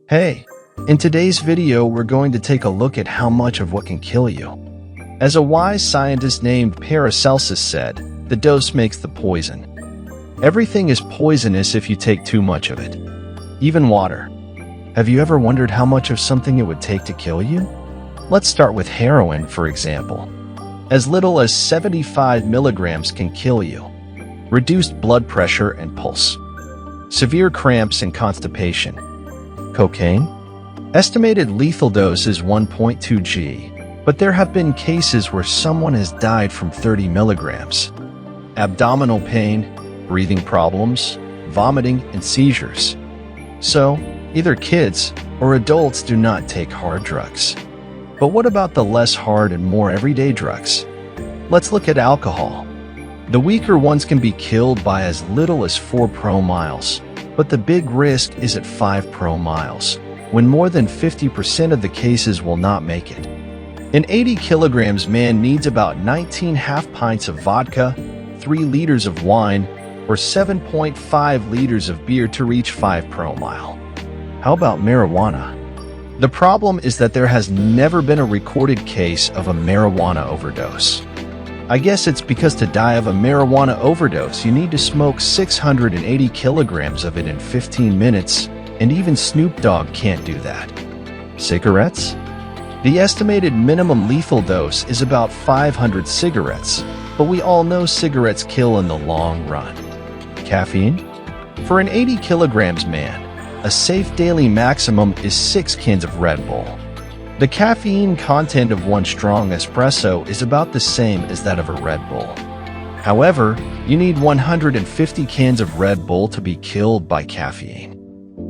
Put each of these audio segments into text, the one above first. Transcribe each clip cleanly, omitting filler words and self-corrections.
Hey, in today's video we're going to take a look at how much of what can kill you. As a wise scientist named Paracelsus said, the dose makes the poison. Everything is poisonous if you take too much of it. Even water. Have you ever wondered how much of something it would take to kill you? Let's start with heroin, for example. As little as 75 milligrams can kill you. Reduced blood pressure and pulse. Severe cramps and constipation. Cocaine? Estimated lethal dose is 1.2 g, but there have been cases where someone has died from 30 milligrams. Abdominal pain, breathing problems, vomiting, and seizures. So, either kids or adults do not take hard drugs. But what about the less hard and more everyday drugs? Let's look at alcohol. The weaker ones can be killed by as little as 4 promils, but the big risk is at 5 promils, when more than 50% of the cases will not make it. An 80 kilograms man needs about 19 half pints of vodka, 3 liters of wine, or 7.5 liters of beer to reach 5 promile. How about marijuana? The problem is that there has never been a recorded case of a marijuana overdose. I guess it's because to die of a marijuana overdose, you need to smoke 680 kilograms of it in 15 minutes, and even Snoop Dogg can't do that. Cigarettes? The estimated minimum lethal dose is about 500 cigarettes, but we all know cigarettes kill in the long run. Caffeine? For an 80 kilograms man, a safe daily maximum is 6 cans of Red Bull. The caffeine content of one strong espresso is about the same as that of a Red Bull. However, you need 150 cans of Red Bull to be killed by caffeine.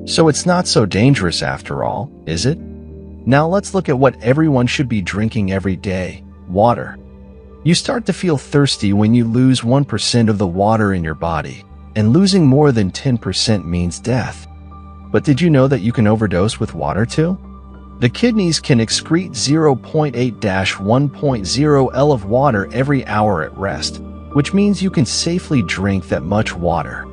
So it's not so dangerous after all, is it? Now let's look at what everyone should be drinking every day: water. You start to feel thirsty when you lose 1% of the water in your body, and losing more than 10% means death. But did you know that you can overdose with water too? The kidneys can excrete 0.8-1.0 L of water every hour at rest, which means you can safely drink that much water.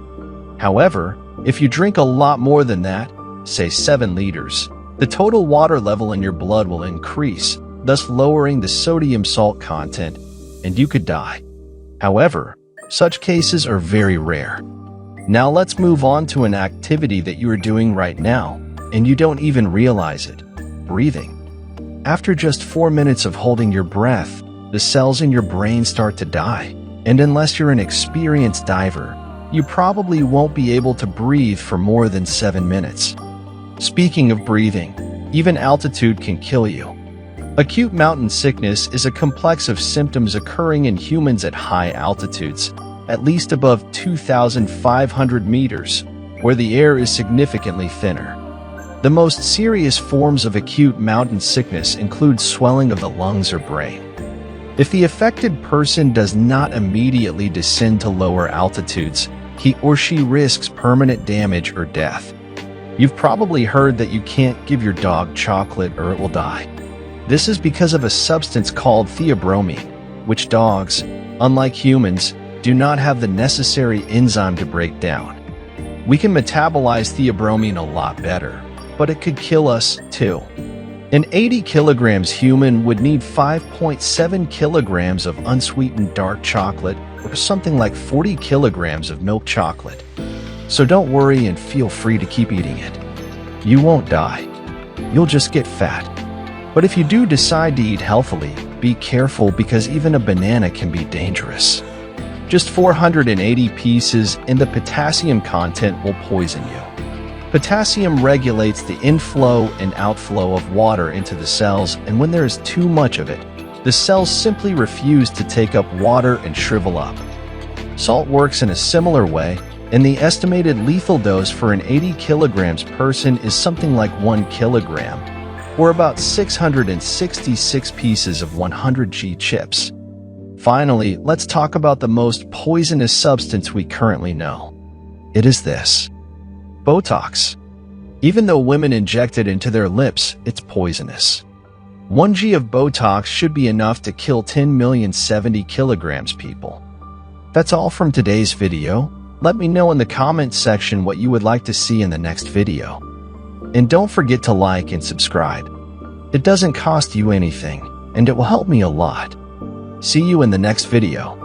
However, if you drink a lot more than that, say 7 liters, the total water level in your blood will increase, thus lowering the sodium salt content, and you could die. However, such cases are very rare. Now let's move on to an activity that you are doing right now, and you don't even realize it: breathing. After just 4 minutes of holding your breath, the cells in your brain start to die, and unless you're an experienced diver, you probably won't be able to breathe for more than 7 minutes. Speaking of breathing, even altitude can kill you. Acute mountain sickness is a complex of symptoms occurring in humans at high altitudes, at least above 2,500 meters, where the air is significantly thinner. The most serious forms of acute mountain sickness include swelling of the lungs or brain. If the affected person does not immediately descend to lower altitudes, he or she risks permanent damage or death. You've probably heard that you can't give your dog chocolate or it will die. This is because of a substance called theobromine, which dogs, unlike humans, do not have the necessary enzyme to break down. We can metabolize theobromine a lot better, but it could kill us too. An 80 kilograms human would need 5.7 kilograms of unsweetened dark chocolate, or something like 40 kilograms of milk chocolate. So don't worry and feel free to keep eating it. You won't die. You'll just get fat. But if you do decide to eat healthily, be careful because even a banana can be dangerous. Just 480 pieces and the potassium content will poison you. Potassium regulates the inflow and outflow of water into the cells, and when there is too much of it, the cells simply refuse to take up water and shrivel up. Salt works in a similar way, and the estimated lethal dose for an 80 kilograms person is something like 1 kilogram, or about 666 pieces of 100 G chips. Finally, let's talk about the most poisonous substance we currently know. It is this: Botox. Even though women inject it into their lips, it's poisonous. 1 g of Botox should be enough to kill 10 million 70 kilograms people. That's all from today's video. Let me know in the comments section what you would like to see in the next video. And don't forget to like and subscribe. It doesn't cost you anything, and it will help me a lot. See you in the next video.